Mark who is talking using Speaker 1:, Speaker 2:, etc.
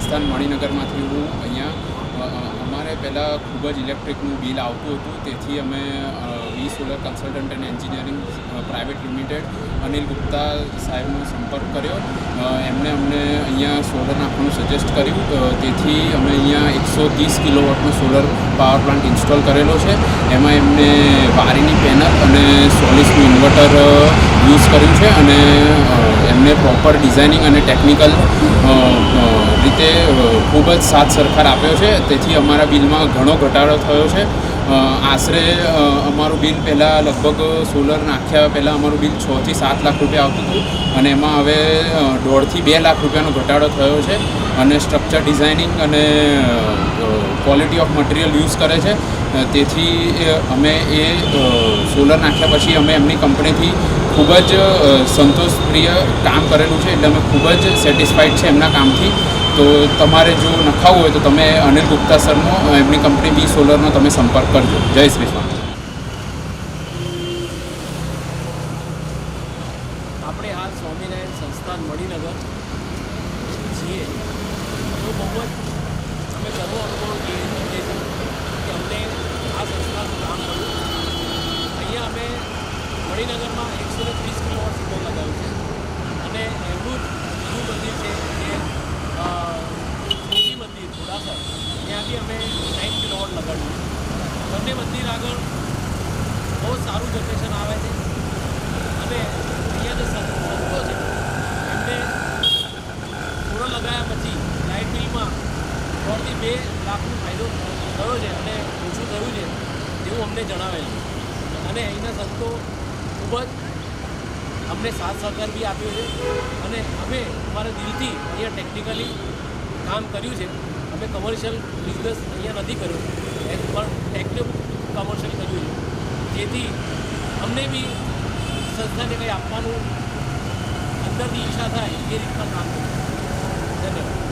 Speaker 1: સંસ્થાન મણિનગરમાંથી હું અહીંયા અમારે પહેલાં ખૂબ જ ઇલેક્ટ્રિકનું બિલ આવતું હતું, તેથી અમે V solar consultant and engineering private limited Anil Gupta સાહેબનો સંપર્ક કર્યો. એમણે અમને અહીંયા સોલર નાખવાનું સજેસ્ટ કર્યું, તેથી અમે અહીંયા 130 કિલોવોટનો સોલર પાવર પ્લાન્ટ ઇન્સ્ટોલ કરેલો છે. એમાં એમને વારીની પેનલ અને 140નું ઇન્વર્ટર યુઝ કર્યું છે અને એમને પ્રોપર ડિઝાઇનિંગ અને ટેકનિકલ રીતે ખૂબ જ સાથ સરકાર આપ્યો છે. તેથી અમારા બિલમાં ઘણો ઘટાડો થયો છે. આશરે અમારું બિલ પહેલાં લગભગ સોલર નાખ્યા પહેલાં અમારું બિલ 6 થી 7 લાખ રૂપિયા આવતું હતું અને એમાં હવે 1.5 થી 2 લાખ રૂપિયાનો ઘટાડો થયો છે. અને સ્ટ્રક્ચર ડિઝાઇનિંગ અને ક્વોલિટી ઓફ મટીરિયલ યુઝ કરે છે. તેથી અમે એ સોલર નાખ્યા પછી અમે એમની કંપનીથી ખૂબ જ સંતોષપ્રિય કામ કરેલું છે, એટલે અમે ખૂબ જ સેટિસ્ફાઈડ છે એમના કામથી. તો તમારે જો નખાવવું હોય તો તમે અનિલ ગુપ્તા સરનો એમની કંપની વી સોલરનો તમે સંપર્ક કરજો. જય શ્રી સ્વામી.
Speaker 2: આપણે હાલ સ્વામિનારાયણ સંસ્થાન મણિનગર છીએ. તો બહુ જ અમે ગર્વ અનુભવ કરીએ છીએ કે અમને આ સંસ્થાનું કામ મળ્યું. અહીંયા અમે મણિનગરમાં 130 કિલોવોટ સિગ્નલ લગાવ્યું છે અને એમનું બીજું મંદિર છે કે મોટી મંદિર ઘોડાસર, ત્યાં બી અમે 9 કિલોવોટ લગાડ્યું. બંને મંદિર આગળ બહુ સારું જનરેશન આવે છે અને અહીંયા જે સંતો છે એમને સોલર લગાવ્યા પછી લાઇટ બિલમાં 1.5 થી 2 લાખનો ફાયદો થયો છે અને ઓછું થયું છે એવું અમને જણાવેલું. અને અહીંના સંતો ખૂબ જ અમને સાથ સહકાર બી આપ્યો છે અને અમે અમારા દિલથી અહીંયા ટેકનિકલી કામ કર્યું છે. અમે કમર્શિયલ બિઝનેસ અહીંયા નથી કર્યો, પણ ટેકનિક કમર્શિયલ કર્યું છે, જેથી અમને બી સંસ્થાને કંઈ આપવાનું અંદરની ઈચ્છા થાય એ રીતના કામ કર્યું. ધન્યવાદ.